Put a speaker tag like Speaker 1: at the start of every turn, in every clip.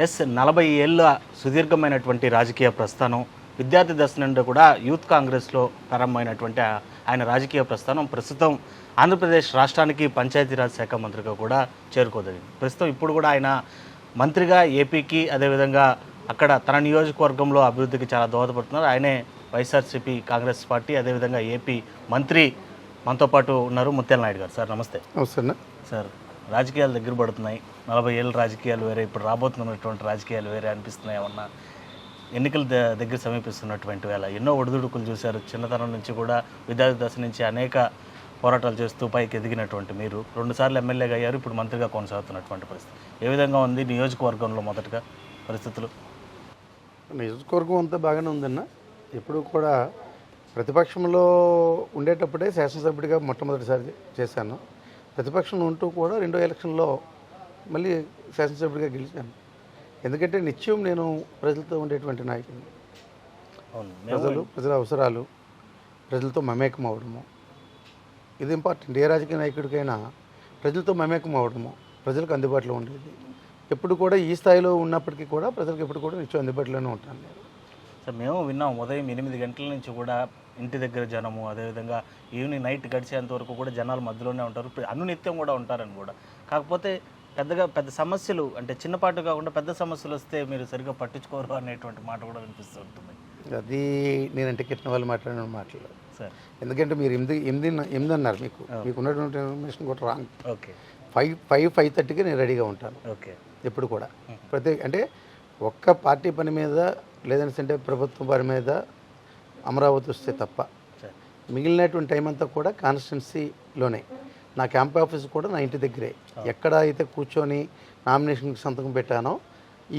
Speaker 1: Yes 40 ఏళ్ళ సుదీర్ఘమైనటువంటి రాజకీయ ప్రస్థానం, విద్యార్థి దశ నుండి కూడా యూత్ కాంగ్రెస్లో ప్రారంభమైనటువంటి ఆయన రాజకీయ ప్రస్థానం ప్రస్తుతం ఆంధ్రప్రదేశ్ రాష్ట్రానికి పంచాయతీరాజ్ శాఖ మంత్రిగా కూడా చేరుకోదగింది. ప్రస్తుతం ఇప్పుడు కూడా ఆయన మంత్రిగా ఏపీకి, అదేవిధంగా అక్కడ తన నియోజకవర్గంలో అభివృద్ధికి చాలా దోహదపడుతున్నారు. ఆయనే వైఎస్ఆర్సీపీ కాంగ్రెస్ పార్టీ, అదేవిధంగా ఏపీ మంత్రి మనతో పాటు ఉన్నారు. ముత్యాల నాయుడు గారు. సార్ నమస్తే.
Speaker 2: నమస్తే
Speaker 1: సార్, రాజకీయాలు దగ్గర పడుతున్నాయి. 40 ఏళ్ళ రాజకీయాలు వేరే, ఇప్పుడు రాబోతున్నటువంటి రాజకీయాలు వేరే అనిపిస్తున్నాయి. ఏమన్నా ఎన్నికల దగ్గర సమీపిస్తున్నటువంటి వేళ ఎన్నో ఒడిదుడుకులు చూశారు. చిన్నతనం నుంచి కూడా విద్యార్థి దశ నుంచి అనేక పోరాటాలు చేస్తూ పైకి ఎదిగినటువంటి మీరు 2 సార్లు ఎమ్మెల్యేగా అయ్యారు. ఇప్పుడు మంత్రిగా కొనసాగుతున్నటువంటి పరిస్థితి ఏ విధంగా ఉంది నియోజకవర్గంలో? మొదటగా పరిస్థితులు.
Speaker 2: నియోజకవర్గం అంతా బాగానే ఉందన్న. ఎప్పుడు కూడా ప్రతిపక్షంలో ఉండేటప్పుడే శాసనసభ్యుడిగా మొట్టమొదటిసారి చేశాను. ప్రతిపక్షంలో ఉంటూ కూడా 2వ ఎలక్షన్లో మళ్ళీ శాసనసభ్యుడిగా గెలిచాను. ఎందుకంటే నిత్యం నేను ప్రజలతో ఉండేటువంటి నాయకుడిని. ప్రజల అవసరాలు, ప్రజలతో మమేకం అవడము, ఇది ఇంపార్టెంట్. ఏ రాజకీయ నాయకుడికైనా ప్రజలతో మమేకం అవడము, ప్రజలకు అందుబాటులో ఉండేది. ఎప్పుడు కూడా ఈ స్థాయిలో ఉన్నప్పటికీ కూడా ప్రజలకు ఎప్పుడు కూడా నిత్యం అందుబాటులోనే ఉంటాను నేను.
Speaker 1: సార్, మేము విన్నాం ఉదయం 8 గంటల నుంచి కూడా ఇంటి దగ్గర జనము, అదేవిధంగా ఈవినింగ్ నైట్ గడిచేంత వరకు కూడా జనాలు మధ్యలోనే ఉంటారు, అనునిత్యం కూడా ఉంటారని కూడా. కాకపోతే పెద్ద సమస్యలు, అంటే చిన్నపాటు కాకుండా పెద్ద సమస్యలు వస్తే మీరు సరిగ్గా పట్టించుకోరు అనేటువంటి మాట కూడా వినిపిస్తూ ఉంటుంది.
Speaker 2: అది నేనంటే కిట్టిన వాళ్ళు మాట్లాడిన మాటలు
Speaker 1: సార్.
Speaker 2: ఎందుకంటే మీరు 8 అన్నారు. మీకు ఉన్నటువంటి ఇన్ఫర్మేషన్ కూడా రాంగ్.
Speaker 1: ఓకే.
Speaker 2: 5:30కి నేను రెడీగా ఉంటాను.
Speaker 1: ఓకే.
Speaker 2: ఎప్పుడు కూడా అంటే ఒక్క పార్టీ పని మీద, లేదంటే ప్రభుత్వం పని మీద అమరావతి వస్తే తప్ప మిగిలినటువంటి టైం అంతా కూడా కాన్స్టిట్యున్సీలోనే. నా క్యాంప్ ఆఫీస్ కూడా నా ఇంటి దగ్గరే. ఎక్కడ అయితే కూర్చొని నామినేషన్కి సంతకం పెట్టానో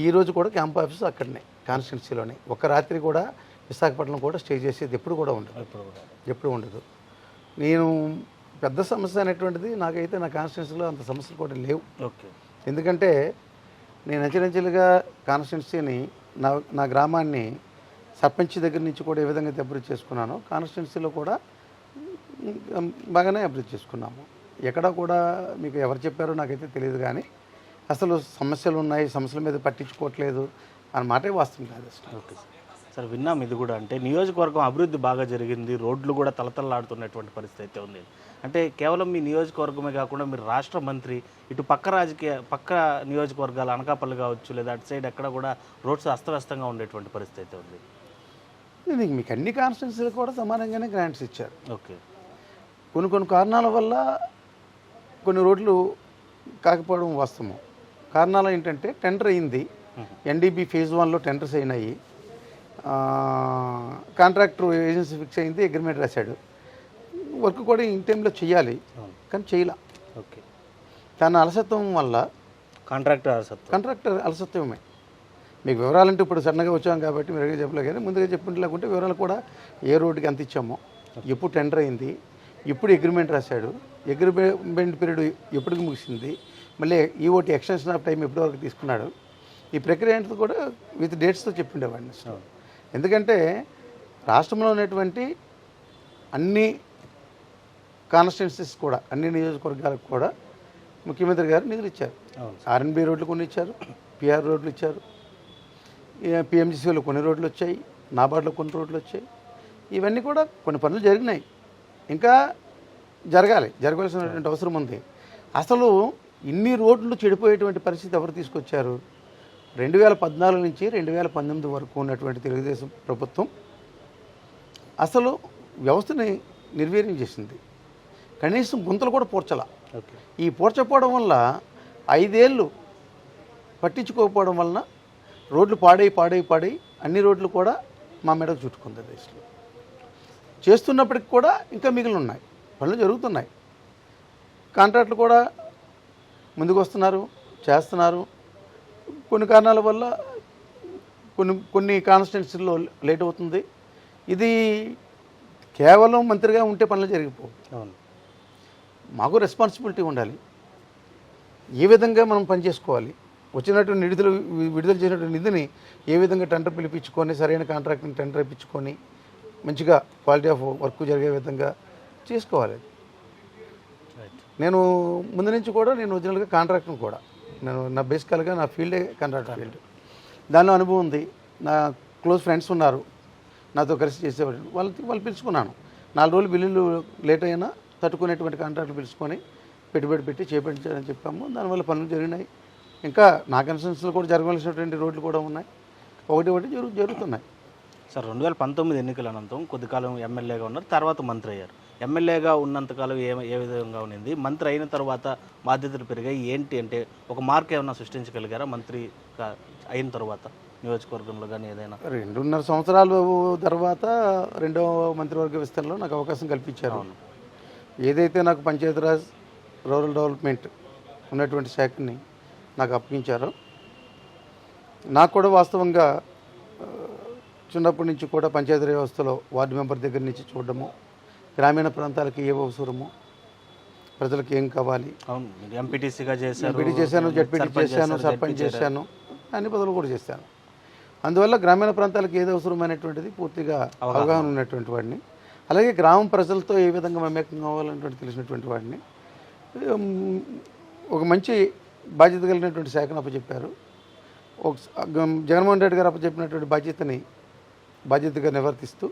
Speaker 2: ఈరోజు కూడా క్యాంప్ ఆఫీస్ అక్కడనే, కాన్స్టిట్యున్సీలోనే. ఒక రాత్రి కూడా విశాఖపట్నం కూడా స్టే చేసేది ఎప్పుడు కూడా ఉండదు, ఎప్పుడు ఉండదు. నేను పెద్ద సమస్య అనేటువంటిది నాకైతే నా కాన్స్టిట్యున్సీలో అంత సమస్యలు కూడా లేవు.
Speaker 1: ఓకే.
Speaker 2: ఎందుకంటే నేను అంచెలంచెలుగా కాన్స్టిట్యున్సీని, నా గ్రామాన్ని సర్పంచ్ దగ్గర నుంచి కూడా ఏ విధంగా అభివృద్ధి చేసుకున్నానో కాన్స్టిట్యున్సీలో కూడా బాగానే అభివృద్ధి చేసుకున్నాము. ఎక్కడ కూడా మీకు ఎవరు చెప్పారో నాకైతే తెలియదు, కానీ అసలు సమస్యలు ఉన్నాయి, సమస్యల మీద పట్టించుకోవట్లేదు అన్న మాటే వాస్తవం కాదు అసలు.
Speaker 1: ఓకే సార్, విన్నాం ఇది కూడా. అంటే నియోజకవర్గం అభివృద్ధి బాగా జరిగింది, రోడ్లు కూడా తలతలలాడుతున్నటువంటి పరిస్థితి అయితే ఉంది. అంటే కేవలం మీ నియోజకవర్గమే కాకుండా మీరు రాష్ట్ర మంత్రి, ఇటు పక్క నియోజకవర్గాలు అనకాపల్లి కావచ్చు, లేదా అటు సైడ్ ఎక్కడ కూడా రోడ్స్ అస్తవ్యస్తంగా ఉండేటువంటి పరిస్థితి అయితే ఉంది.
Speaker 2: మీకు అన్ని కాన్స్టిట్యున్సీలు కూడా సమానంగానే గ్రాంట్స్ ఇచ్చారు.
Speaker 1: ఓకే.
Speaker 2: కొన్ని కారణాల వల్ల కొన్ని రోడ్లు కాకపోవడం వాస్తవం. కారణాలు ఏంటంటే టెండర్ అయింది, ఎన్డీబీ ఫేజ్ 1లో టెండర్స్ అయినాయి, కాంట్రాక్టర్ ఏజెన్సీ ఫిక్స్ అయింది, అగ్రిమెంట్ రాశాడు, వర్క్ కూడా ఇన్ టైంలో చేయాలి, కానీ చేయలే.
Speaker 1: ఓకే.
Speaker 2: తన అలసత్వం వల్ల, కాంట్రాక్టర్ అలసత్వమే. మీకు వివరాలంటే ఇప్పుడు సడన్గా వచ్చాం కాబట్టి మీరు చెప్పలేదు, కానీ ముందుగా చెప్పినట్లేకుంటే వివరాలు కూడా ఏ రోడ్డుకి ఎంత ఇచ్చామో, ఎప్పుడు టెండర్ అయింది, ఇప్పుడు అగ్రిమెంట్ రాశాడు, అగ్రిమెంట్ పీరియడ్ ఎప్పటికి ముగిసింది, మళ్ళీ ఈఓటీ ఎక్స్టెన్షన్ ఆఫ్ టైం ఎప్పటి వరకు తీసుకున్నాడు, ఈ ప్రక్రియ ఏంటో కూడా విత్ డేట్స్తో చెప్పిండేవాడిని. ఎందుకంటే రాష్ట్రంలో ఉన్నటువంటి అన్ని కాన్స్టిట్యున్సీస్ కూడా, అన్ని నియోజకవర్గాలకు కూడా ముఖ్యమంత్రి గారు నిధులు ఇచ్చారు. ఆర్ఎన్బి రోడ్లు కొన్ని ఇచ్చారు, పిఆర్ రోడ్లు ఇచ్చారు, పిఎంజీసీలో కొన్ని రోడ్లు వచ్చాయి, నాబార్డ్లో కొన్ని రోడ్లు వచ్చాయి. ఇవన్నీ కూడా కొన్ని పనులు జరిగినాయి, ఇంకా జరగాల్సినటువంటి అవసరం ఉంది. అసలు ఇన్ని రోడ్లు చెడిపోయేటువంటి పరిస్థితి ఎవరు తీసుకొచ్చారు? 2014 నుంచి 2019 వరకు ఉన్నటువంటి తెలుగుదేశం ప్రభుత్వం అసలు వ్యవస్థని నిర్వీర్యం చేసింది. కనీసం గుంతలు కూడా పూడ్చాల. ఈ పూడ్చకపోవడం వల్ల 5 ఏళ్ళు పట్టించుకోకపోవడం వలన రోడ్లు పాడై అన్ని రోడ్లు కూడా మా మెడకు చుట్టుకుంది. దేశంలో చేస్తున్నప్పటికి కూడా ఇంకా మిగిలి ఉన్నాయి, పనులు జరుగుతున్నాయి. కాంట్రాక్టులు కూడా ముందుకు వస్తున్నారు, చేస్తున్నారు. కొన్ని కారణాల వల్ల కొన్ని కాన్స్టిట్యున్సీల్లో లేట్ అవుతుంది. ఇది కేవలం మంత్రిగా ఉంటే పనులు జరిగిపోవు. మాకు రెస్పాన్సిబిలిటీ ఉండాలి, ఏ విధంగా మనం పనిచేసుకోవాలి, వచ్చినటువంటి విడుదల చేసినటువంటి నిధిని ఏ విధంగా టెండర్ పిలిపించుకొని, సరైన కాంట్రాక్ట్ని టెండర్ ఇప్పించుకొని మంచిగా క్వాలిటీ ఆఫ్ వర్క్ జరిగే విధంగా చేసుకోవాలి. నేను ముందు నుంచి కూడా నేను ఒరిజినల్గా కాంట్రాక్ట్ని కూడా, నేను నా బేసికల్గా నా ఫీల్డే కాంట్రాక్ట్ ఫీల్డ్. దానిలో అనుభవం ఉంది. నా క్లోజ్ ఫ్రెండ్స్ ఉన్నారు నాతో కలిసి చేసేవాళ్ళు. వాళ్ళు పిలుచుకున్నాను. 4 రోజులు బిల్లులు లేట్ అయినా తట్టుకునేటువంటి కాంట్రాక్టులు పిలుచుకొని పెట్టుబడి పెట్టి చేపట్టించాలని చెప్పాము. దానివల్ల పనులు జరిగినాయి. ఇంకా నా కన్సెన్స్లో కూడా జరగవలసినటువంటి రోడ్లు కూడా ఉన్నాయి. ఒకటి జరుగుతున్నాయి.
Speaker 1: సార్ 2019 ఎన్నికల అనంతరం కొద్దికాలం ఎమ్మెల్యేగా ఉన్నారు, తర్వాత మంత్రి అయ్యారు. ఎమ్మెల్యేగా ఉన్నంతకాలం ఏ విధంగా ఉన్నింది, మంత్రి అయిన తర్వాత బాధ్యతలు పెరిగాయి ఏంటి అంటే ఒక మార్క్ ఏమైనా సృష్టించగలిగారా మంత్రి అయిన తర్వాత నియోజకవర్గంలో కానీ ఏదైనా?
Speaker 2: 2.5 సంవత్సరాలు తర్వాత రెండో మంత్రివర్గ విస్తరణలో నాకు అవకాశం కల్పించారు. ఏదైతే నాకు పంచాయతీరాజ్ రూరల్ డెవలప్మెంట్ ఉన్నటువంటి శాఖని నాకు అప్పగించారో, నాకు కూడా వాస్తవంగా చిన్నప్పటి నుంచి కూడా పంచాయతీ వ్యవస్థలో వార్డు మెంబర్ దగ్గర నుంచి చూడడము, గ్రామీణ ప్రాంతాలకి ఏ అవసరము, ప్రజలకు ఏం కావాలి,
Speaker 1: ఎంపీటీసీగా చేశాను,
Speaker 2: జడ్పీటీ చేశాను, సర్పంచ్ చేశాను, అన్ని పదవులు కూడా చేశాను. అందువల్ల గ్రామీణ ప్రాంతాలకు ఏది అవసరమైనటువంటిది పూర్తిగా అవగాహన ఉన్నటువంటి వాడిని. అలాగే గ్రామం ప్రజలతో ఏ విధంగా మమేకం కావాలనేటువంటి తెలిసినటువంటి వాడిని. ఒక మంచి బాధ్యత కలిగినటువంటి శాఖను అప్పచెప్పారు. జగన్మోహన్ రెడ్డి గారు అప్పచెప్పినటువంటి బాధ్యతగా నిర్వర్తిస్తూ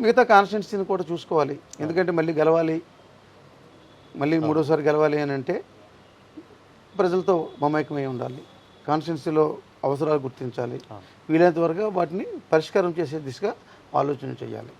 Speaker 2: మిగతా కాన్స్టిట్యున్సీని కూడా చూసుకోవాలి. ఎందుకంటే మళ్ళీ గెలవాలి, మళ్ళీ మూడోసారి గెలవాలి అని అంటే ప్రజలతో మమేకమై ఉండాలి. కాన్స్టిట్యున్సీలో అవసరాలు గుర్తించాలి, వీలైనంత వరకు వాటిని పరిష్కారం చేసే దిశగా ఆలోచన చేయాలి.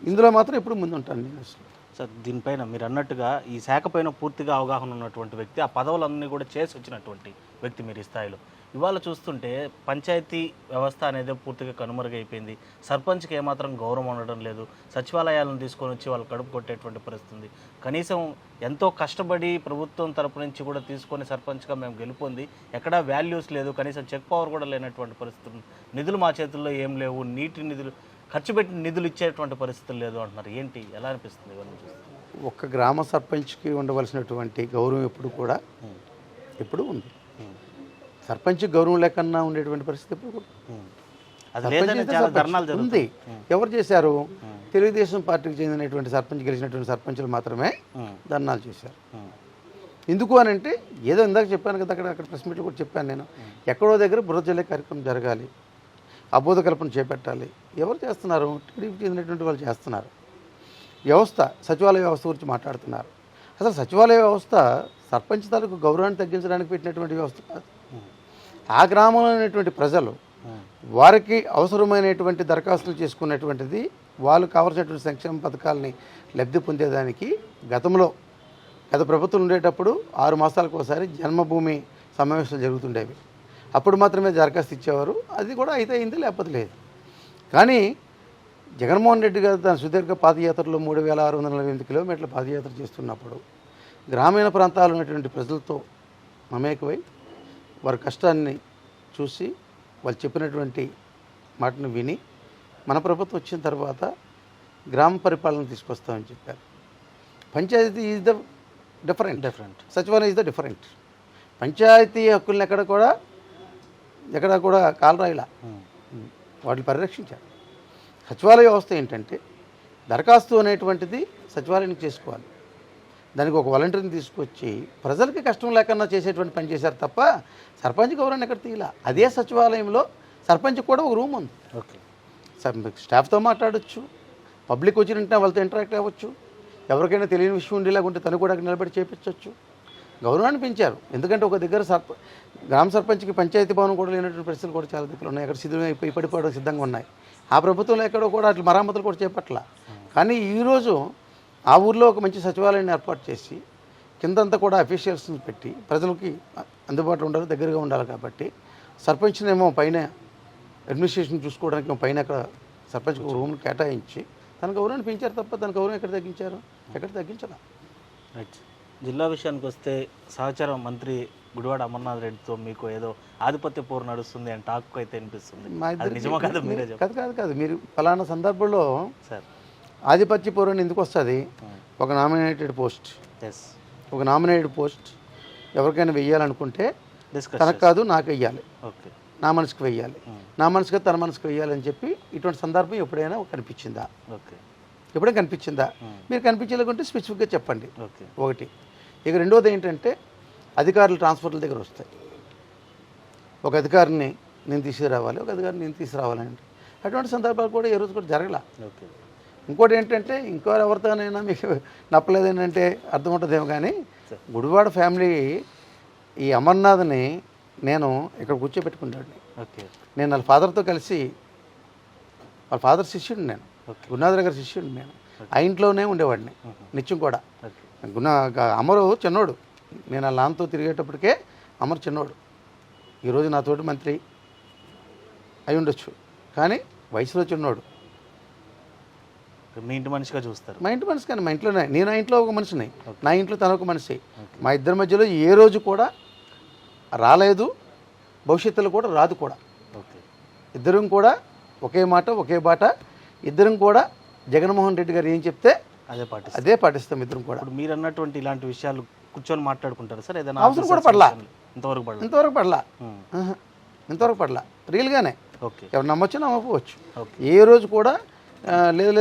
Speaker 2: ఇందులో మాత్రం ఎప్పుడు ముందుంటాను నేను అసలు.
Speaker 1: సార్ దీనిపైన మీరు అన్నట్టుగా ఈ శాఖ పైన పూర్తిగా అవగాహన ఉన్నటువంటి వ్యక్తి, ఆ పదవులన్నీ కూడా చేసి వచ్చినటువంటి వ్యక్తి మీరు ఈ స్థాయిలో. ఇవాళ చూస్తుంటే పంచాయతీ వ్యవస్థ అనేది పూర్తిగా కనుమరుగైపోయింది. సర్పంచ్కి ఏమాత్రం గౌరవం ఉండడం లేదు. సచివాలయాలను తీసుకొని వచ్చి వాళ్ళు కడుపు కొట్టేటువంటి పరిస్థితి. కనీసం ఎంతో కష్టపడి ప్రభుత్వం తరపు నుంచి కూడా తీసుకొని సర్పంచ్గా మేము గెలుపొంది ఎక్కడా వాల్యూస్ లేదు, కనీసం చెక్ పవర్ కూడా లేనటువంటి పరిస్థితులు. నిధులు మా చేతుల్లో ఏం లేవు, నీటి నిధులు ఖర్చు పెట్టి నిధులు ఇచ్చేటువంటి పరిస్థితులు లేదు అంటున్నారు. ఏంటి, ఎలా అనిపిస్తుంది ఇవన్నీ చూస్తే?
Speaker 2: ఒక్క గ్రామ సర్పంచ్కి ఉండవలసినటువంటి గౌరవం ఎప్పుడు ఉంది. సర్పంచ్ గౌరవం లేకన్నా ఉండేటువంటి పరిస్థితి ఎప్పుడు కూడా ఉంది. ఎవరు చేశారు? తెలుగుదేశం పార్టీకి చెందినటువంటి గెలిచినటువంటి సర్పంచులు మాత్రమే ధర్నాలు చేశారు. ఎందుకు అని అంటే ఏదో ఇందాక చెప్పాను కదా, అక్కడ ప్రెస్ మీట్లో కూడా చెప్పాను నేను. ఎక్కడో దగ్గర బురద జల్లే కార్యక్రమం జరగాలి, అబోధ కల్పన చేపట్టాలి. ఎవరు చేస్తున్నారు? టీడీపీ చెందినటువంటి వాళ్ళు చేస్తున్నారు. సచివాలయ వ్యవస్థ గురించి మాట్లాడుతున్నారు. అసలు సచివాలయ వ్యవస్థ సర్పంచ్ తాలూకు గౌరవాన్ని తగ్గించడానికి పెట్టినటువంటి వ్యవస్థ కాదు. ఆ గ్రామంలో ఉన్నటువంటి ప్రజలు వారికి అవసరమైనటువంటి దరఖాస్తులు చేసుకున్నటువంటిది, వాళ్ళు కావాల్సినటువంటి సంక్షేమ పథకాలని లబ్ధి పొందేదానికి గత ప్రభుత్వం ఉండేటప్పుడు 6 మాసాలకు ఒకసారి జన్మభూమి సమావేశాలు జరుగుతుండేవి. అప్పుడు మాత్రమే దరఖాస్తు ఇచ్చేవారు. అది కూడా అయితే అయింది, లేకపోతే లేదు. కానీ జగన్మోహన్ రెడ్డి గారు తన సుదీర్ఘ పాదయాత్రలో 3648 కిలోమీటర్ల పాదయాత్ర చేస్తున్నప్పుడు గ్రామీణ ప్రాంతాల్లో ఉన్నటువంటి ప్రజలతో మమేకమై వారి కష్టాన్ని చూసి వాళ్ళు చెప్పినటువంటి మాటను విని మన ప్రభుత్వం వచ్చిన తర్వాత గ్రామ పరిపాలన తీసుకొస్తామని చెప్పారు. పంచాయతీ ఈజ్ ద డిఫరెంట్, సచివాలయం ఈజ్ ద డిఫరెంట్. పంచాయతీ హక్కుల్ని ఎక్కడ కూడా కాలరాయిలా వాటిని పరిరక్షించారు. సచివాలయ వ్యవస్థ ఏంటంటే దరఖాస్తు అనేటువంటిది సచివాలయానికి చేసుకోవాలి. దానికి ఒక వాలంటీర్ని తీసుకొచ్చి ప్రజలకి కష్టం లేకుండా చేసేటువంటి పని చేశారు తప్ప సర్పంచ్ గౌరవాన్ని ఎక్కడ తీయాల. అదే సచివాలయంలో సర్పంచ్ కూడా ఒక రూమ్ ఉంది.
Speaker 1: ఓకే,
Speaker 2: స్టాఫ్తో మాట్లాడచ్చు, పబ్లిక్ వచ్చినంటే వాళ్ళతో ఇంటరాక్ట్ అవ్వచ్చు, ఎవరికైనా తెలియని విషయం ఉండేలాగుంటే తను కూడా అక్కడ నిలబడి చేపించవచ్చు. గౌరవాన్ని పెంచారు. ఎందుకంటే ఒక దగ్గర గ్రామ సర్పంచ్కి పంచాయతీ భవనం కూడా లేనటువంటి పరిస్థితులు కూడా చాలా దగ్గర ఉన్నాయి. అక్కడ శిథిలమైపోయి పడిపోవడం సిద్ధంగా ఉన్నాయి. ఆ ప్రభుత్వంలో ఎక్కడో కూడా అట్లా మరామతులు కూడా చేపట్ల. కానీ ఈరోజు ఆ ఊర్లో ఒక మంచి సచివాలయాన్ని ఏర్పాటు చేసి కిందంతా కూడా అఫీషియల్స్ని పెట్టి ప్రజలకి అందుబాటులో ఉండాలి, దగ్గరగా ఉండాలి. కాబట్టి సర్పంచ్నేమో పైన అడ్మినిస్ట్రేషన్ చూసుకోవడానికి పైన అక్కడ సర్పంచ్ రూమ్ని కేటాయించి తన గౌరవాన్ని పెంచారు తప్ప తన గౌరవం ఎక్కడ తగ్గించారు? ఎక్కడ తగ్గించాలా.
Speaker 1: రైట్. జిల్లా విషయానికి వస్తే సహచర మంత్రి గుడివాడ అమర్నాథ్ రెడ్డితో మీకు ఏదో ఆధిపత్య పోరు నడుస్తుంది అని టాక్ అయితే అనిపిస్తుంది. నిజమా కాదు? మీరే
Speaker 2: కాదు మీరు ఫలానా సందర్భంలో సార్ ఆధిపత్య పోరు అని ఎందుకు వస్తుంది? ఒక నామినేటెడ్ పోస్ట్ ఎవరికైనా వెయ్యాలనుకుంటే తనకు కాదు నాకు వెయ్యాలి,
Speaker 1: ఓకే,
Speaker 2: నా మనసుకు వెయ్యాలి, నా మనసుగా తన మనసుకు వెయ్యాలి అని చెప్పి ఇటువంటి సందర్భం ఎప్పుడైనా కనిపించిందా?
Speaker 1: ఓకే,
Speaker 2: ఎప్పుడైనా కనిపించిందా? మీరు కనిపించలేకుంటే స్పెసిఫిక్గా చెప్పండి.
Speaker 1: ఓకే,
Speaker 2: ఒకటి. ఇక రెండోది ఏంటంటే అధికారులు ట్రాన్స్ఫర్ల దగ్గర వస్తాయి. ఒక అధికారిని నేను తీసుకురావాలి, ఒక అధికారిని నేను తీసుకురావాలండి. అటువంటి సందర్భాలు కూడా ఏ రోజు కూడా జరగల.
Speaker 1: ఓకే.
Speaker 2: ఇంకోటి ఏంటంటే ఇంకో ఎవరితోనైనా మీకు నప్పలేదేంటంటే అర్థం ఉంటుందేమో, కానీ గుడివాడ ఫ్యామిలీ ఈ అమర్నాథ్ని నేను ఇక్కడ కూర్చోబెట్టుకుంటాడు.
Speaker 1: ఓకే.
Speaker 2: నేను వాళ్ళ ఫాదర్తో కలిసి, వాళ్ళ ఫాదర్ శిష్యుడు నేను, గురునాథ్ గారి శిష్యుడు నేను. ఆ ఇంట్లోనే ఉండేవాడిని నిత్యం కూడా. అమరు చిన్నోడు, నేను వాళ్ళ నాన్నతో తిరిగేటప్పటికే అమరు చిన్నోడు. ఈరోజు నాతోటి మంత్రి అయి ఉండొచ్చు, కానీ వయసులో చిన్నోడు.
Speaker 1: మీ ఇంటి మనిషిగా చూస్తారు?
Speaker 2: మా ఇంటి మనిషి, కానీ మా ఇంట్లోనే, నేను ఆ ఇంట్లో ఒక మనిషిని, నా ఇంట్లో తన ఒక మనిషి. మా ఇద్దరి మధ్యలో ఏ రోజు కూడా రాలేదు, భవిష్యత్తులో కూడా రాదు కూడా.
Speaker 1: ఓకే.
Speaker 2: ఇద్దరం కూడా ఒకే మాట ఒకే బాట. ఇద్దరం కూడా జగన్మోహన్ రెడ్డి గారు ఏం చెప్తే అదే పాటిస్తాం ఇద్దరం కూడా.
Speaker 1: ఇప్పుడు మీరు అన్నటువంటి ఇలాంటి విషయాలు కూర్చొని మాట్లాడుకుంటారు సార్? ఏదైనా
Speaker 2: అవసరం కూడా పడలా,
Speaker 1: ఇంతవరకు
Speaker 2: పడలా రియల్గానే.
Speaker 1: ఓకే.
Speaker 2: ఎవరు నమ్మొచ్చు నమ్మకపోవచ్చు. ఏ రోజు కూడా లేదు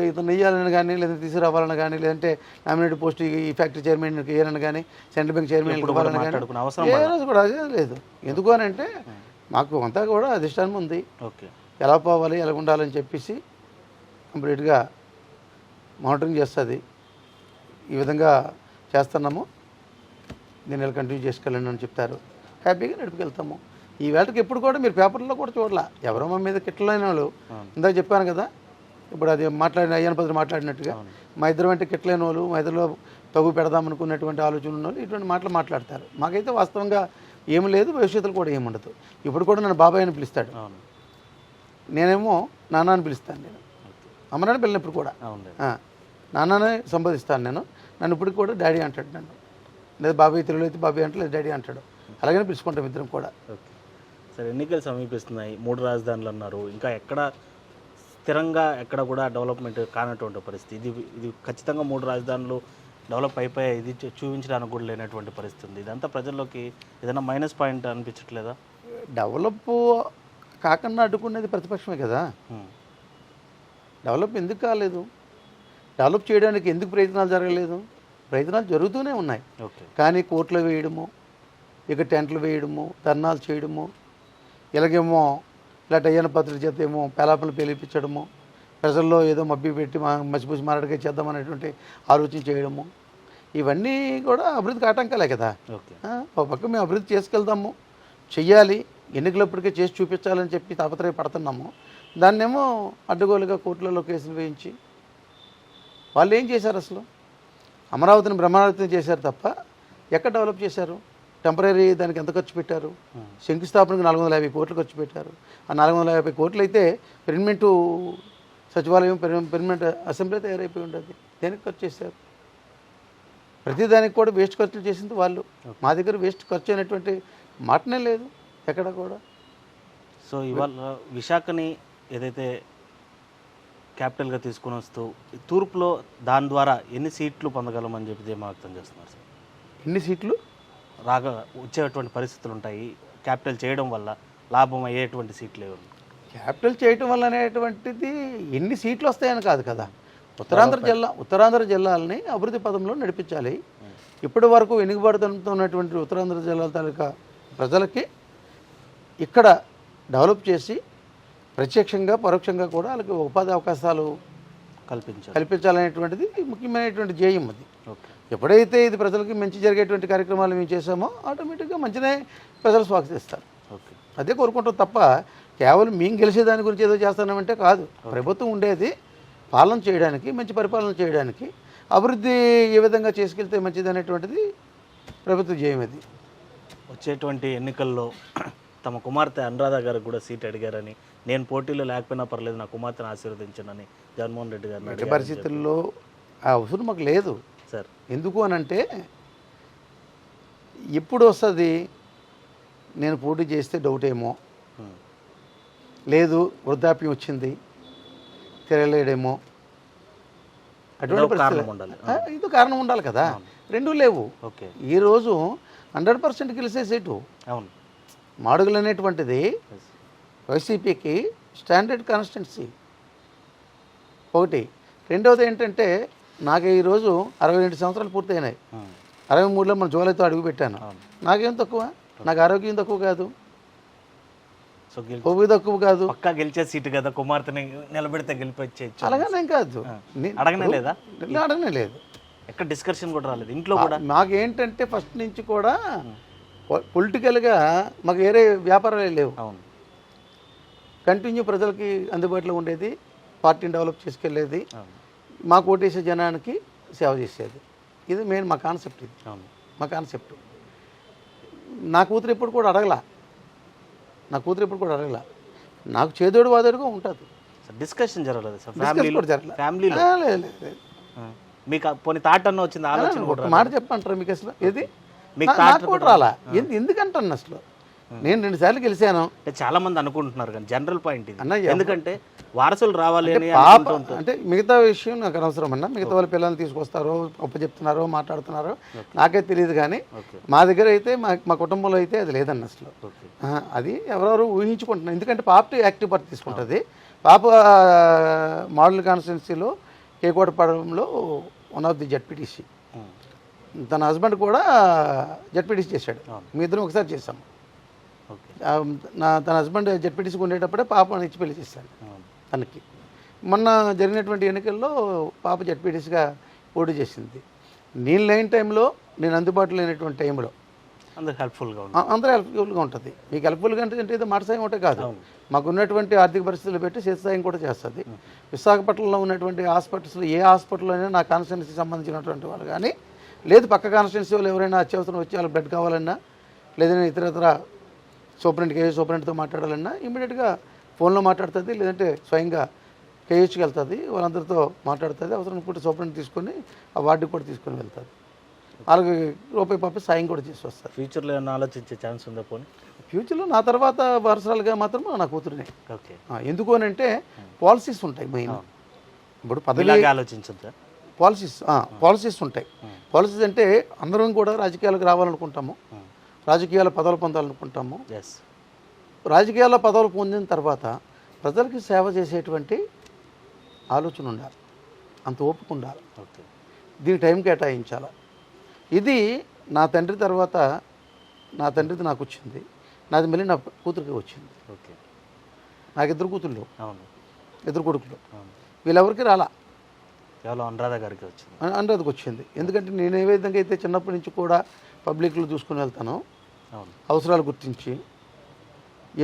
Speaker 2: ఇతను నెయ్యాలని కానీ, లేదంటే తీసుకురావాలని కానీ, లేదంటే నామినేట్ పోస్ట్ ఈ ఫ్యాక్టరీ చైర్మన్ వేయాలని కానీ, సెంట్రల్ బ్యాంక్ చైర్మన్ ఇవ్వాలని కానీ ఏ రోజు కూడా అదే లేదు. ఎందుకు అని అంటే మాకు అంతా కూడా అధిష్టానం ఉంది.
Speaker 1: ఓకే.
Speaker 2: ఎలా పోవాలి, ఎలా ఉండాలని చెప్పేసి కంప్లీట్గా మానిటరింగ్ చేస్తుంది. ఈ విధంగా చేస్తున్నాము, దీన్ని ఇలా కంటిన్యూ చేసుకెళ్ళండి అని చెప్తారు. హ్యాపీగా నడిపికెళ్తాము. ఈ వేళకి ఎప్పుడు కూడా మీరు పేపర్లో కూడా చూడాల, ఎవరో మా మీద కిట్లైన వాళ్ళు. ఇందాక చెప్పాను కదా, ఇప్పుడు అది అయ్యన పద్ధతి మాట్లాడినట్టుగా మా ఇద్దరు అంటే కిట్లైన వాళ్ళు, మా ఇద్దరిలో తగు పెడదామనుకున్నటువంటి ఆలోచన ఉన్న వాళ్ళు ఇటువంటి మాటలు మాట్లాడతారు. మాకైతే వాస్తవంగా ఏమి లేదు, భవిష్యత్తులో కూడా ఏముండదు. ఇప్పుడు కూడా నన్ను బాబాయ్ అని పిలుస్తాడు, నేనేమో నాన్న అని పిలుస్తాను. నేను అమ్మనాన్ని పిల్లనప్పుడు కూడా నాన్ననే సంబోధిస్తాను నేను. నన్ను ఇప్పటికి కూడా డాడీ అంటాడు నన్ను. లేదా బాబాయ్ తెలుగులో అయితే బాబాయ్ అంటే, లేదా డాడీ అంటాడు. అలాగనే పిలుచుకుంటాం ఇద్దరం కూడా.
Speaker 1: ఓకే. సరే, ఎన్నికలు సమీపిస్తున్నాయి, 3 రాజధానులు అన్నారు. ఇంకా ఎక్కడ స్థిరంగా ఎక్కడ కూడా డెవలప్మెంట్ కానటువంటి పరిస్థితి. ఇది ఖచ్చితంగా 3 రాజధానులు డెవలప్ అయిపోయాయి, ఇది చూపించడానికి కూడా లేనటువంటి పరిస్థితి ఉంది. ఇదంతా ప్రజల్లోకి ఏదైనా మైనస్ పాయింట్ అనిపించట్లేదా?
Speaker 2: డెవలప్ కాకుండా అడ్డుకునేది ప్రతిపక్షమే కదా. డెవలప్ ఎందుకు కాలేదు? డెవలప్ చేయడానికి ఎందుకు ప్రయత్నాలు జరగలేదు? ప్రయత్నాలు జరుగుతూనే ఉన్నాయి. కానీ కోట్లు వేయడము, ఇక టెంట్లు వేయడము, ధర్నాలు చేయడము, ఇలాగేమో ఇలా అయ్యన పత్రిక చేత ఏమో పేలాపలు పేలిపించడము, ప్రజల్లో ఏదో మబ్బి పెట్టి మసిపూసి మారడిగా చేద్దామనేటువంటి ఆలోచన చేయడము, ఇవన్నీ కూడా అభివృద్ధికి ఆటంకాలే కదా. ఒక పక్క మేము అభివృద్ధి చేసుకెళ్తాము, చెయ్యాలి, ఎన్నికలప్పటికే చేసి చూపించాలని చెప్పి తాపత్రయపడుతున్నాము. దాన్నేమో అడ్డగోలుగా కోర్టులలో కేసులు వేయించి వాళ్ళు ఏం చేశారు? అసలు అమరావతిని బ్రహ్మావతిని చేశారు తప్ప ఎక్కడ డెవలప్ చేశారు? టెంపరీ దానికి ఎంత ఖర్చు పెట్టారు? శంకుస్థాపనకు 450 కోట్లు ఖర్చు పెట్టారు. ఆ 450 కోట్లు అయితే పెర్మనెంట్ సచివాలయం, పెర్మనెంట్ అసెంబ్లీ తయారైపోయి ఉండదు. దేనికి ఖర్చు చేశారు? ప్రతిదానికి కూడా వేస్ట్ ఖర్చులు చేసింది వాళ్ళు. మా దగ్గర వేస్ట్ ఖర్చు అయినటువంటి మాటనే లేదు ఎక్కడ కూడా.
Speaker 1: సో ఇవాళ విశాఖని ఏదైతే క్యాపిటల్గా తీసుకుని వస్తూ తూర్పులో దాని ద్వారా ఎన్ని సీట్లు పొందగలమని చెప్పి ధీమా వ్యక్తం చేస్తున్నారు సార్?
Speaker 2: ఎన్ని సీట్లు
Speaker 1: వచ్చేటువంటి పరిస్థితులు ఉంటాయి క్యాపిటల్ చేయడం వల్ల, లాభం అయ్యేటువంటి సీట్లు ఏమి?
Speaker 2: క్యాపిటల్ చేయటం వల్ల అనేటువంటిది ఎన్ని సీట్లు వస్తాయని కాదు కదా. ఉత్తరాంధ్ర జిల్లాలని అభివృద్ధి పదంలో నడిపించాలి. ఇప్పటి వరకు వెనుకబడుతున్నటువంటి ఉత్తరాంధ్ర జిల్లాల తాలూకా ప్రజలకి ఇక్కడ డెవలప్ చేసి ప్రత్యక్షంగా పరోక్షంగా కూడా వాళ్ళకి ఉపాధి అవకాశాలు కల్పించాలనేటువంటిది ముఖ్యమైనటువంటి ధ్యేయం. అది ఎప్పుడైతే ఇది ప్రజలకి మంచి జరిగేటువంటి కార్యక్రమాలు మేము చేసామో ఆటోమేటిక్గా మంచినే ప్రజలు స్వాగతిస్తారు. అదే కోరుకుంటాం తప్ప కేవలం మేము గెలిచేదాని గురించి ఏదో చేస్తున్నామంటే కాదు. ప్రభుత్వం ఉండేది పాలన చేయడానికి, మంచి పరిపాలన చేయడానికి, అభివృద్ధి ఏ విధంగా చేసుకెళ్తే మంచిది అనేటువంటిది ప్రభుత్వ ధ్యేయం. అది
Speaker 1: వచ్చేటువంటి ఎన్నికల్లో తమ కుమార్తె అనురాధ గారికి కూడా సీట్ అడిగారని, నేను పోటీలో లేకపోయినా పర్లేదు నా కుమార్తెను ఆశీర్వదించనని జగన్మోహన్ రెడ్డి గారు
Speaker 2: ఎట్టి పరిస్థితుల్లో ఆ అవసరం మాకు లేదు
Speaker 1: సార్.
Speaker 2: ఎందుకు అనంటే ఎప్పుడు వస్తుంది, నేను పోటీ చేస్తే డౌట్ ఏమో, లేదు వృద్ధాప్యం వచ్చింది తిరగలేడేమో, అటువంటి పరిస్థితి ఇది కారణం ఉండాలి కదా. రెండూ లేవు. ఈరోజు 100% గెలిచే సీటు
Speaker 1: అవును
Speaker 2: మాడుగులు అనేటువంటిది వైసీపీకి స్టాండర్డ్ కాన్స్టిట్యున్సీ ఒకటి. రెండవది ఏంటంటే నాకు ఈరోజు 62 సంవత్సరాలు పూర్తయినాయి. 63లో మన జూలైతో అడుగు పెట్టాను. నాకేం తక్కువ, నాకు ఆరోగ్యం తక్కువ కాదు,
Speaker 1: సో
Speaker 2: పొవ్వు తక్కువ కాదు.
Speaker 1: పక్కా గెలిచే సీటు కదా, కుమార్తెని నిలబెడితే గెలిపించచ్చు.
Speaker 2: అలాగనే కాదు,
Speaker 1: అడగనే లేదా?
Speaker 2: అడగనే లేదు,
Speaker 1: ఎక్కడ డిస్కషన్ కూడా రాలేదు ఇంట్లో కూడా.
Speaker 2: మాకేంటంటే ఫస్ట్ నుంచి కూడా పొలిటికల్గా మాకు వేరే వ్యాపారాలే లేవు.
Speaker 1: అవును,
Speaker 2: కంటిన్యూ ప్రజలకి అందుబాటులో ఉండేది, పార్టీని డెవలప్ చేసుకెళ్ళేది,
Speaker 1: అవును,
Speaker 2: మాకు ఓటేసే జనానికి సేవ చేసేది. ఇది మెయిన్ మా కాన్సెప్ట్. ఇది
Speaker 1: అవును.
Speaker 2: మా కాన్సెప్ట్. నా కూతురు ఎప్పుడు కూడా అడగలా, నాకు చేదోడు వాదోడుగా ఉంటుంది.
Speaker 1: డిస్కషన్ జరగలేదు సార్
Speaker 2: Discuss కూడా జరగలేదు.
Speaker 1: ఫ్యామిలీలో?
Speaker 2: లేదు.
Speaker 1: మీకు పోనీ థాట్ అన్న వచ్చింది, ఆలోచన కూడా
Speaker 2: ఒక మాట చెప్పంటారా మీకు అసలు? ఏది
Speaker 1: మీకు
Speaker 2: నాకు కూడా రాలా. ఎందుకంటాను అసలు? నేను 2 సార్లు గెలిచాను.
Speaker 1: అంటే చాలా మంది అనుకుంటున్నారు కానీ జనరల్ పాయింట్ ఇది.
Speaker 2: అన్న,
Speaker 1: ఎందుకంటే వారసులు రావాలి అని
Speaker 2: పాప
Speaker 1: అనుకుంటూ ఉంటారు.
Speaker 2: అంటే మిగతా విషయం నాకు అనవసరం అన్న. మిగతా వాళ్ళ పిల్లల్ని తీసుకొస్తారో చెప్తున్నారో మాట్లాడుతున్నారో నాకే తెలియదు. కానీ
Speaker 1: ఓకే,
Speaker 2: మా దగ్గర అయితే మా కుటుంబంలో అయితే అది లేదన్న అసలు.
Speaker 1: ఓకే.
Speaker 2: అది ఎవరెవరు ఊహించుకుంటున్నారు. ఎందుకంటే పాప యాక్టివ్ పార్ట్ తీసుకుంటుంది. పాప మోడల్ కాన్స్టిట్యున్సీలో కేకోటపాడంలో వన్ ఆఫ్ ది జడ్పీటీసీ.
Speaker 1: ఉమ్,
Speaker 2: తన హస్బెండ్ కూడా జడ్పీటీసీ చేశాడు. మీ ఇద్దరం ఒకసారి చేశాము.
Speaker 1: ఓకే.
Speaker 2: తన హస్బెండ్ జడ్పీటీసీకి ఉండేటప్పుడే పాపని ఇచ్చి పెళ్లి చేశాడు
Speaker 1: అవును.
Speaker 2: తనకి. మొన్న జరిగినటువంటి ఎన్నికల్లో పాప జడ్పీటీసీగా పోటీ చేసింది. నేను లేని టైంలో, నేను అందుబాటులో లేనటువంటి టైంలో
Speaker 1: అందరు హెల్ప్ఫుల్గా ఉంటుంది.
Speaker 2: అందరూ హెల్ప్ఫుల్గా ఉంటుంది. మీకు హెల్ప్ఫుల్గా అంటే ఏదో మాట సాయం ఒకటే కాదు,
Speaker 1: అవును.
Speaker 2: మాకు ఉన్నటువంటి ఆర్థిక పరిస్థితులు పెట్టి చేతి సాయం కూడా చేస్తుంది. విశాఖపట్నంలో ఉన్నటువంటి హాస్పిటల్స్లో ఏ హాస్పిటల్లో అయినా నా కాన్స్టిట్యున్సీకి సంబంధించినటువంటి వాళ్ళు కానీ, లేదు పక్క కాన్స్టిట్యున్సీ వాళ్ళు ఎవరైనా అత్యవసరం వచ్చి వాళ్ళకి బ్లడ్ కావాలన్నా, లేదంటే ఇతరత్ర కేజీ సూపరింటెండెంట్తో మాట్లాడాలన్నా ఇమీడియట్గా ఫోన్లో మాట్లాడుతుంది, లేదంటే స్వయంగా కేహెచ్కి వెళ్తుంది, వాళ్ళందరితో మాట్లాడుతుంది. అవసరం అనుకుంటే సూపరింటెండెంట్ తీసుకొని ఆ వార్డుకి కూడా తీసుకొని వెళ్తుంది. వాళ్ళకి రూపాయి పాప సాయం కూడా చేసి వస్తారు.
Speaker 1: ఫ్యూచర్లో ఏమైనా ఆలోచించే ఛాన్స్ ఉందా పోనీ?
Speaker 2: ఫ్యూచర్లో నా తర్వాత వారసురాలుగా మాత్రం నా కూతురునే.
Speaker 1: ఓకే.
Speaker 2: ఎందుకు అని అంటే పాలసీస్ ఉంటాయి మెయిన్. ఇప్పుడు పదవి
Speaker 1: ఇలాగే ఆలోచించద్దా?
Speaker 2: పాలసీస్ ఉంటాయి. పాలసీస్ అంటే అందరం కూడా రాజకీయాలకు రావాలనుకుంటాము, రాజకీయాల పదవులు పొందాలనుకుంటాము.
Speaker 1: ఎస్.
Speaker 2: రాజకీయాల పదవులు పొందిన తర్వాత ప్రజలకి సేవ చేసేటువంటి ఆలోచన ఉండాలి, అంత ఓపిక ఉండాలి,
Speaker 1: ఓకే.
Speaker 2: దీనికి టైం కేటాయించాలి. ఇది నా తండ్రి తర్వాత నా తండ్రిది నాకు వచ్చింది, నాది మళ్ళీ నా కూతురికి వచ్చింది.
Speaker 1: ఓకే.
Speaker 2: నాకు 2 కూతుళ్ళు,
Speaker 1: అవును,
Speaker 2: 2 కొడుకులు.
Speaker 1: అవును.
Speaker 2: వీళ్ళెవరికి రాలా,
Speaker 1: కేవలం అనురాధ గారికి వచ్చింది.
Speaker 2: అనురాధకు వచ్చింది. ఎందుకంటే నేను ఏ విధంగా అయితే చిన్నప్పటి నుంచి కూడా పబ్లిక్లో చూసుకుని వెళ్తానో,
Speaker 1: అవును,
Speaker 2: అవసరాలు గుర్తించి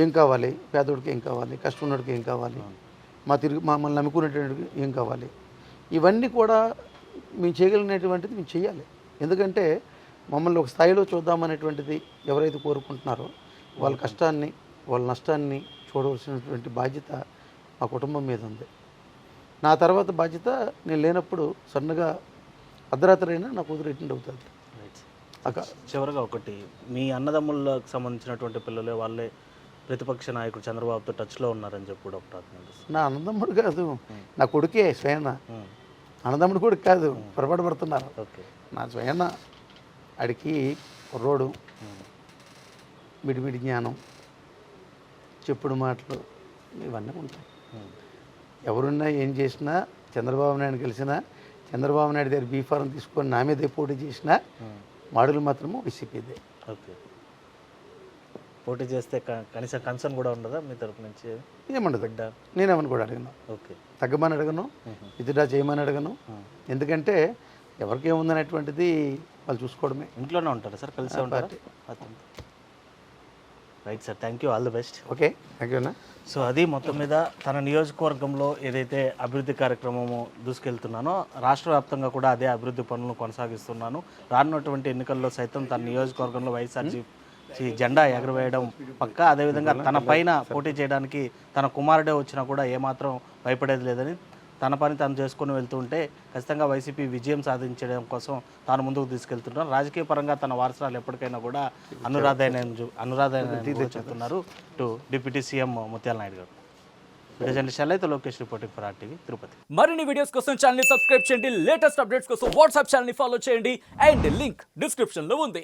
Speaker 2: ఏం కావాలి, పేదోడికి ఏం కావాలి, కష్టం ఉన్నోడికి ఏం కావాలి, మమ్మల్ని నమ్ముకునేటువంటికి ఏం కావాలి, ఇవన్నీ కూడా మేము చేయగలిగినటువంటిది మేము చేయాలి. ఎందుకంటే మమ్మల్ని ఒక స్థాయిలో చూద్దామనేటువంటిది ఎవరైతే కోరుకుంటున్నారో వాళ్ళ కష్టాన్ని, వాళ్ళ నష్టాన్ని చూడవలసినటువంటి బాధ్యత మా కుటుంబం మీద ఉంది. నా తర్వాత బాధ్యత నేను లేనప్పుడు సన్నగా అర్ధరాత్రి అయినా నా కూతురు అటెండ్ అవుతుంది.
Speaker 1: చివరిగా ఒకటి, మీ అన్నదమ్ములకు సంబంధించినటువంటి పిల్లలే వాళ్ళే ప్రతిపక్ష నాయకుడు చంద్రబాబుతో టచ్లో ఉన్నారని చెప్పి కూడా ఒకటి అర్థం.
Speaker 2: నా అన్నదమ్ముడు కాదు, నా కొడుకే స్వయన. అన్నదమ్ముడు కూడా కాదు, పొరపాటు పడుతున్నారు.
Speaker 1: ఓకే.
Speaker 2: నా స్వయన అడికి కుర్రోడు, మిడిమిడి జ్ఞానం, చెప్పుడు మాటలు ఇవన్నీ ఉంటాయి. ఎవరున్నా ఏం చేసినా, చంద్రబాబు నాయుడు కలిసినా, చంద్రబాబు నాయుడు దగ్గర బీఫారం తీసుకొని నా మీదే పోటీ చేసినా మాడులు మాత్రము వైసీపీదే.
Speaker 1: ఓకే. పోటీ చేస్తే కనీసం కన్సర్న్ కూడా ఉండదా మీ తరపు నుంచి?
Speaker 2: ఏమండదు. బిడ్డ నేనేమని కూడా అడిగాను.
Speaker 1: ఓకే.
Speaker 2: తగ్గమని అడగను, విత్డ్రా చేయమని అడగను. ఎందుకంటే ఎవరికి ఏముందనేటువంటిది వాళ్ళు చూసుకోవడమే.
Speaker 1: ఇంట్లోనే ఉంటారా సార్? కలిసి ఉంటారా? Right sir, thank you, all the best.
Speaker 2: Okay, thank you అన్న.
Speaker 1: సో అది మొత్తం మీద తన నియోజకవర్గంలో ఏదైతే అభివృద్ధి కార్యక్రమము దూసుకెళ్తున్నానో, రాష్ట్ర వ్యాప్తంగా కూడా అదే అభివృద్ధి పనులను కొనసాగిస్తున్నాను. రానున్నటువంటి ఎన్నికల్లో సైతం తన నియోజకవర్గంలో వైఎస్ఆర్సీపీ జెండా ఎగరవేయడం పక్క. అదేవిధంగా తన పైన పోటీ చేయడానికి తన కుమారుడే వచ్చినా కూడా ఏమాత్రం భయపడేది లేదని, తన పని తాను చేసుకుని వెళ్తుంటే ఖచ్చితంగా వైసీపీ విజయం సాధించడం కోసం తాను ముందుకు తీసుకెళ్తున్నాను. రాజకీయ పరంగా తన వారసురాలు ఎప్పటికైనా కూడా అనురాధ చెప్తున్నారు టు డిప్యూటీ సీఎం ముత్యాల నాయుడు గారు. Video Lokesh reporting for RTV Tirupati.
Speaker 3: మరిన్ని వీడియోస్ కోసం ఛానల్ ని సబ్స్క్రైబ్ చేయండి, లేటెస్ట్ అప్డేట్స్ కోసం వాట్సాప్ ఛానల్ ని ఫాలో చేయండి, అండ్ లింక్ డిస్క్రిప్షన్ లో ఉంది.